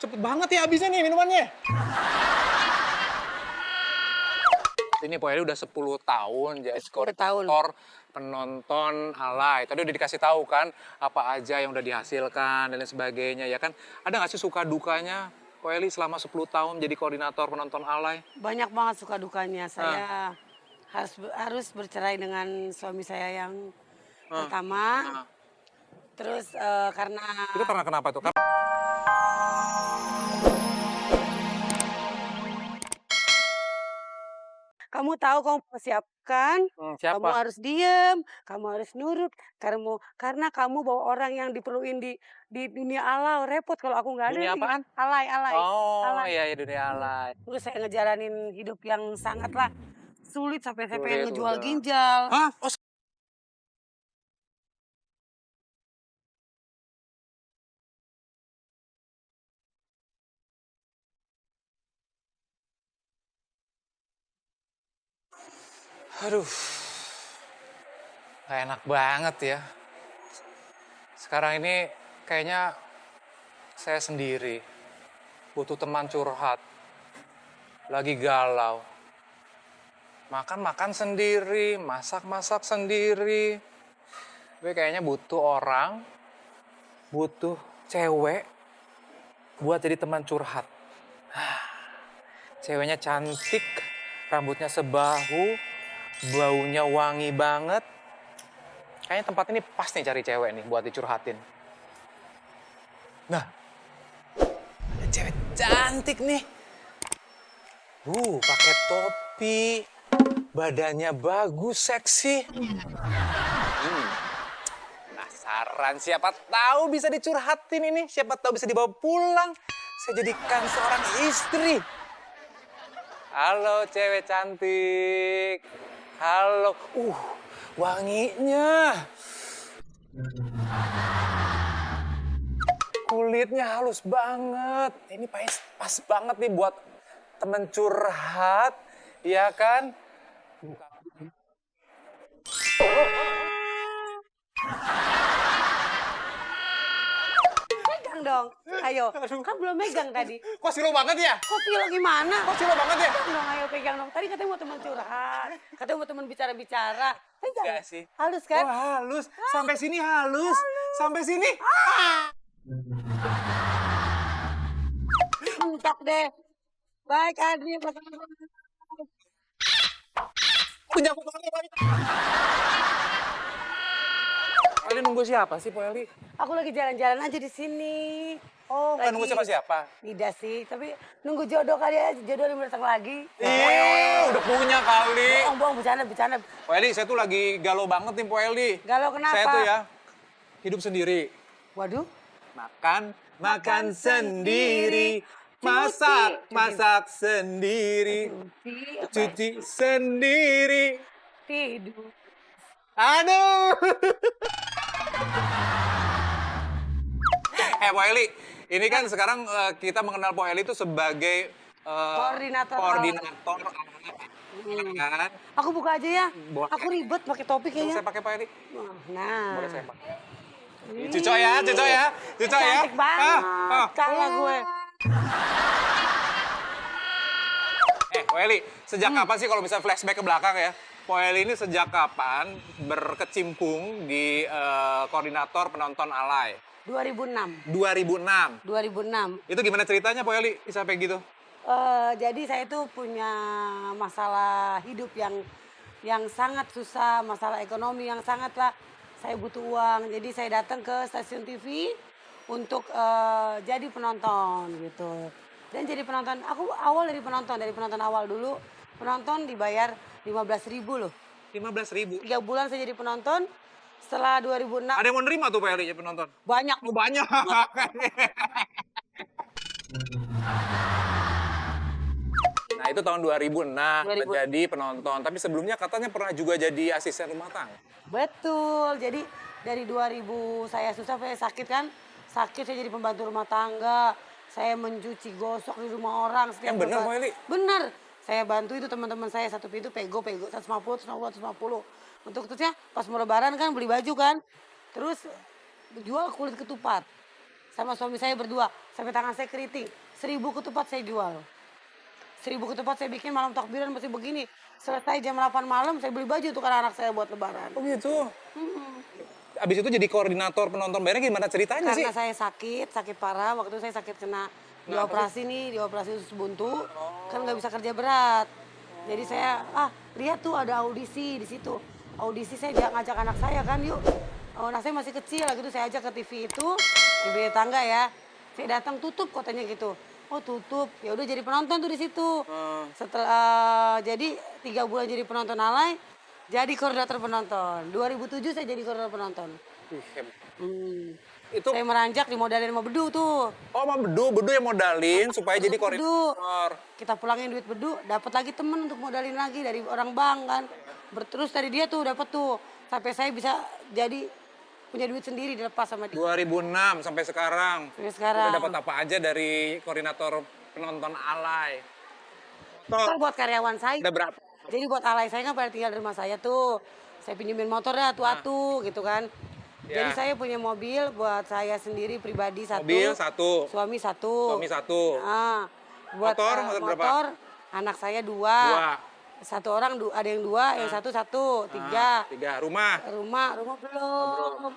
cepet banget ya habisnya nih minumannya. Ini Po Eli udah 10 tahun jadi 10 tahun. koordinator penonton alay. Tadi udah dikasih tahu kan apa aja yang udah dihasilkan dan lain sebagainya ya kan. Ada nggak sih suka dukanya Po Eli selama 10 tahun jadi koordinator penonton alay? Banyak banget suka dukanya. Saya harus bercerai dengan suami saya yang pertama. Ah. Terus karena Itu karena kenapa tuh? kamu tahu kamu persiapkan, kamu Siapa? harus diem, kamu harus nurut, karena kamu bawa orang yang diperluin di dunia alau, repot kalau aku nggak ada Dunia nih. apaan? Alay, alay, Oh alay. iya, iya dunia alay. Terus saya ngejalanin hidup yang sangatlah sulit sampai saya pengen Sulit, ngejual udah. ginjal. Hah? Oh, aduh, gak enak banget ya. Sekarang ini kayaknya saya sendiri, butuh teman curhat, lagi galau. Makan-makan sendiri, masak-masak sendiri. Gue kayaknya butuh orang, butuh cewek buat jadi teman curhat. Ceweknya cantik, rambutnya sebahu, baunya wangi banget. Kayaknya tempat ini pas nih cari cewek nih buat dicurhatin. Nah, ada cewek cantik nih. Pakai topi, badannya bagus, seksi. Penasaran, siapa tahu bisa dicurhatin ini, siapa tahu bisa dibawa pulang. Saya jadikan seorang istri. Halo cewek cantik. Halo. Wanginya. Kulitnya halus banget. Ini pas banget nih buat temen curhat. Iya kan? Megang dong, ayo. Kan belum megang tadi. Kok silo banget ya? Kok silo gimana? Kok silo banget ya? Pegang dong, ayo pegang dong. Tadi katanya mau teman curhat, katanya mau teman bicara-bicara. Pegang. Enggak sih. Halus kan? Oh halus. Sampai sini halus. Sampai sini. Mentok deh. Baik, Adri. Penyakit banget. Po Eli nunggu siapa sih Po Eli? Aku lagi jalan-jalan aja di sini. Oh, nggak nunggu siapa-siapa? Tidak sih, tapi nunggu jodoh kali ya. Jodoh yang datang lagi. Udah punya kali. Bohong, bercanda. Po Eli, saya tuh lagi galau banget nih Po Eli. Galau kenapa? Saya tuh ya, hidup sendiri. Waduh. Makan sendiri. Masak sendiri. Cuci sendiri. Tidur. Aduh. Po Eli, ini kan sekarang kita mengenal Po Eli itu sebagai Koordinator. kan? Aku buka aja ya. Boleh. Aku ribet pakai topi Saya kayaknya. pakai Po Eli. Nah. Boleh saya pakai. Cucok ya. Cantik banget. Kalah gue. Po Eli, sejak kapan sih kalau misalnya flashback ke belakang ya? Po Eli ini sejak kapan berkecimpung di koordinator penonton alay? 2006. 2006. 2006. Itu gimana ceritanya Po Eli sampai gitu? Jadi saya itu punya masalah hidup yang sangat susah, masalah ekonomi yang sangatlah saya butuh uang. Jadi saya datang ke stasiun TV untuk jadi penonton gitu. Dan jadi penonton, aku awal dari penonton awal dulu. Penonton dibayar 15.000 loh. 15.000. 3 bulan saya jadi penonton. Setelah 2006 Ada yang mau nerima tuh Po Eli jadi penonton? banyak. Oh banyak. Nah itu tahun 2006 menjadi penonton. Tapi sebelumnya katanya pernah juga jadi asisten rumah tangga. Betul. Jadi dari 2000 saya susah, saya sakit kan. Sakit saya jadi pembantu rumah tangga. Saya mencuci gosok di rumah orang. Yang bener Po Eli? Bener. Saya bantu itu teman-teman saya satu pintu pego 150. Untuk terusnya pas mau lebaran kan beli baju kan. Terus jual kulit ketupat. sama suami saya berdua. Sampai tangan saya keriting. 1.000 ketupat saya jual. 1.000 ketupat saya bikin malam takbiran masih begini. Selesai jam 8 malam saya beli baju untuk anak-anak saya buat lebaran. Oh gitu. Abis itu jadi koordinator penonton bayarnya gimana ceritanya sih? Karena saya sakit parah. Waktu itu saya sakit kena dioperasi usus buntu. Kan nggak bisa kerja berat. Jadi saya, lihat tuh ada audisi di situ. Audisi saya ngajak anak saya kan, yuk. Anak saya masih kecil, gitu saya ajak ke TV itu, TV tangga ya. Saya datang tutup kotanya gitu. Oh tutup, ya udah jadi penonton tuh di situ. Setelah jadi 3 bulan jadi penonton alay, jadi koordinator penonton. 2007 saya jadi koordinator penonton. Itu Saya meranjak dimodalin sama Bedu tuh. oh sama Bedu yang modalin supaya jadi Bedu. koordinator. Kita pulangin duit Bedu, dapat lagi temen untuk modalin lagi dari orang bank kan. Terus dari dia tuh dapat tuh sampai saya bisa jadi punya duit sendiri dilepas sama dia. 2006 sampai sekarang. Sampai sekarang. Udah dapat apa aja dari koordinator penonton alay? Itu buat karyawan saya. Udah berapa? Jadi buat alay saya kan pada tinggal di rumah saya tuh. Saya pinjemin motor dah atu-atu gitu kan. Ya. Jadi saya punya mobil buat saya sendiri pribadi satu. Mobil satu. Suami satu. Suami satu. Buat Motor berapa? motor anak saya 2. Satu orang ada yang 2, yang satu 3. 3. Rumah. Rumah belum.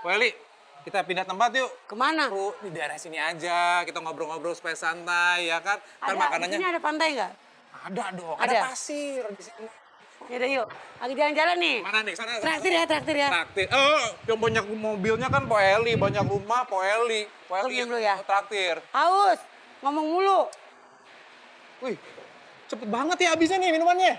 Weli, kita pindah tempat yuk. Kemana? Di daerah sini aja, kita ngobrol-ngobrol supaya santai ya kan. Ntar makanannya Di sini ada pantai nggak? ada dong, Ada? ada pasir di sini. Yaudah yuk, lagi jalan-jalan nih. Mana nih? Sana. Traktir ya. Traktir. Oh, yang banyak mobilnya kan Po Eli, banyak rumah Po Eli. Po Eli Dulu ya. traktir. Haus, ngomong mulu. Wih, cepet banget ya habisnya nih minumannya.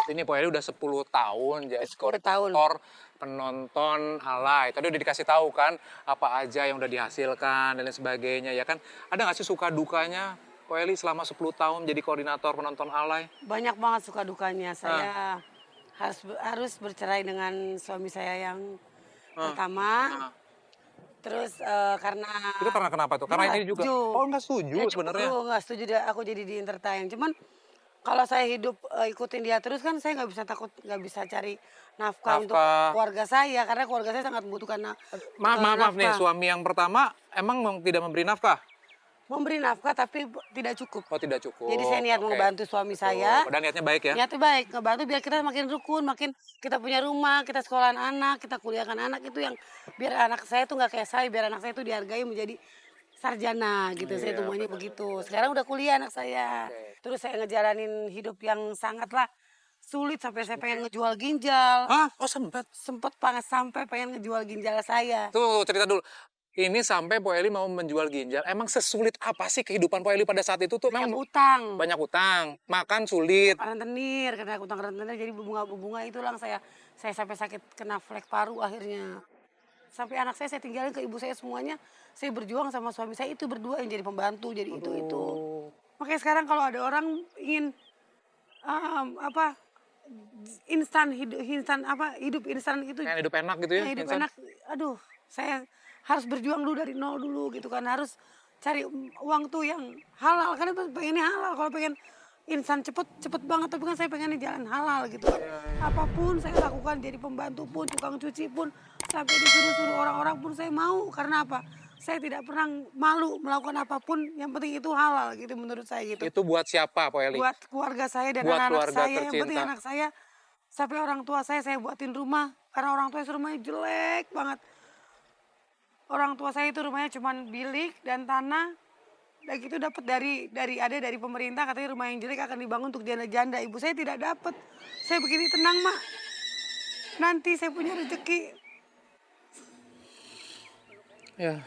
Ini Po Eli udah 10 tahun jadi 10 tahun. koordinator penonton alay. Tadi udah dikasih tahu kan apa aja yang udah dihasilkan dan lain sebagainya ya kan. Ada nggak sih suka dukanya Po Eli selama 10 tahun jadi koordinator penonton alay? Banyak banget suka dukanya. Saya harus bercerai dengan suami saya yang pertama. Terus karena Itu karena kenapa tuh? Karena nggak ini juga. setuju. Oh nggak setuju sebenarnya. Nggak setuju aku jadi di entertain. Cuman kalau saya hidup ikutin dia terus kan saya nggak bisa cari nafkah untuk keluarga saya karena keluarga saya sangat membutuhkan Maaf nih, suami yang pertama emang tidak memberi nafkah? memberi nafkah tapi tidak cukup. Oh tidak cukup. Jadi saya niat membantu suami saya. Padahal niatnya baik ya? Niatnya baik, ngebantu biar kita makin rukun, makin kita punya rumah, kita sekolahan anak, kita kuliahkan anak itu yang biar anak saya tuh nggak kayak saya, biar anak saya tuh dihargai menjadi sarjana gitu. Saya tuh maunya begitu. Sekarang udah kuliah anak saya. Terus saya ngejalanin hidup yang sangatlah sulit sampai saya pengen ngejual ginjal. Oh sempat? Sempet sampai pengen ngejual ginjal saya. Tuh cerita dulu. Ini sampai Po Eli mau menjual ginjal. Emang sesulit apa sih kehidupan Po Eli pada saat itu tuh? Banyak utang. Banyak utang. Makan sulit. Rentenir, karena utang rentenir jadi bunga itu lang saya sampai sakit kena flek paru akhirnya. Sampai anak saya tinggalin ke ibu saya semuanya. Saya berjuang sama suami saya itu berdua yang jadi pembantu, jadi itu. Makanya sekarang kalau ada orang ingin hidup instan itu. Kayak hidup enak gitu ya? Hidup enak, aduh saya harus berjuang dulu dari nol dulu gitu kan. Harus cari uang tuh yang halal. Karena pengennya halal, kalau pengen instan cepet banget. Tapi kan saya pengennya jalan halal gitu kan. Apapun saya lakukan, jadi pembantu pun, tukang cuci pun, sampai disuruh-suruh orang-orang pun saya mau. Karena apa? Saya tidak pernah malu melakukan apapun, yang penting itu halal gitu menurut saya gitu. Itu buat siapa Po Eli? Buat keluarga saya dan buat anak-anak saya, tercinta. yang penting anak saya. Sampai orang tua saya buatin rumah, karena orang tua saya rumahnya jelek banget. Orang tua saya itu rumahnya cuma bilik dan tanah. Dan itu dapat dari pemerintah, katanya rumah yang jelek akan dibangun untuk janda-janda. Ibu saya tidak dapat. Saya begini tenang, Mak. Nanti saya punya rezeki. Ya.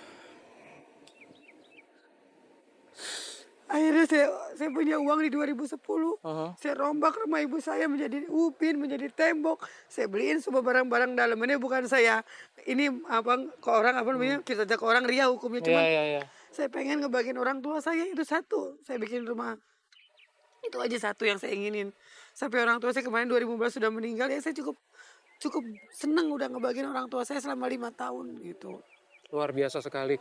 Akhirnya saya punya uang di 2010. Saya rombak rumah ibu saya menjadi upin, menjadi tembok. Saya beliin semua barang-barang dalamnya, bukan saya. Ini ke orang kita ajak ke orang ria hukumnya. Cuman saya pengen ngebagiin orang tua saya itu satu. Saya bikin rumah. Itu aja satu yang saya inginin. Sampai orang tua saya kemarin 2015 sudah meninggal, ya saya cukup seneng udah ngebagiin orang tua saya selama 5 tahun gitu. Luar biasa sekali.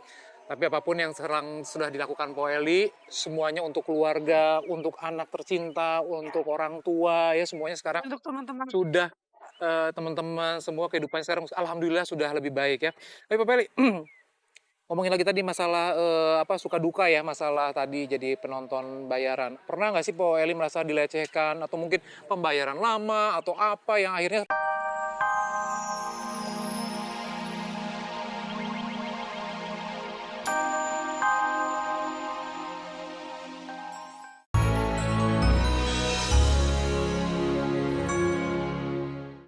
Tapi apapun yang sekarang sudah dilakukan Po Eli, semuanya untuk keluarga, untuk anak tercinta, untuk orang tua, ya semuanya sekarang Untuk teman-teman. sudah teman-teman semua kehidupan sekarang alhamdulillah sudah lebih baik ya. Tapi Pak Peli, ngomongin lagi tadi masalah apa suka duka ya, masalah tadi jadi penonton bayaran. Pernah nggak sih Po Eli merasa dilecehkan atau mungkin pembayaran lama atau apa yang akhirnya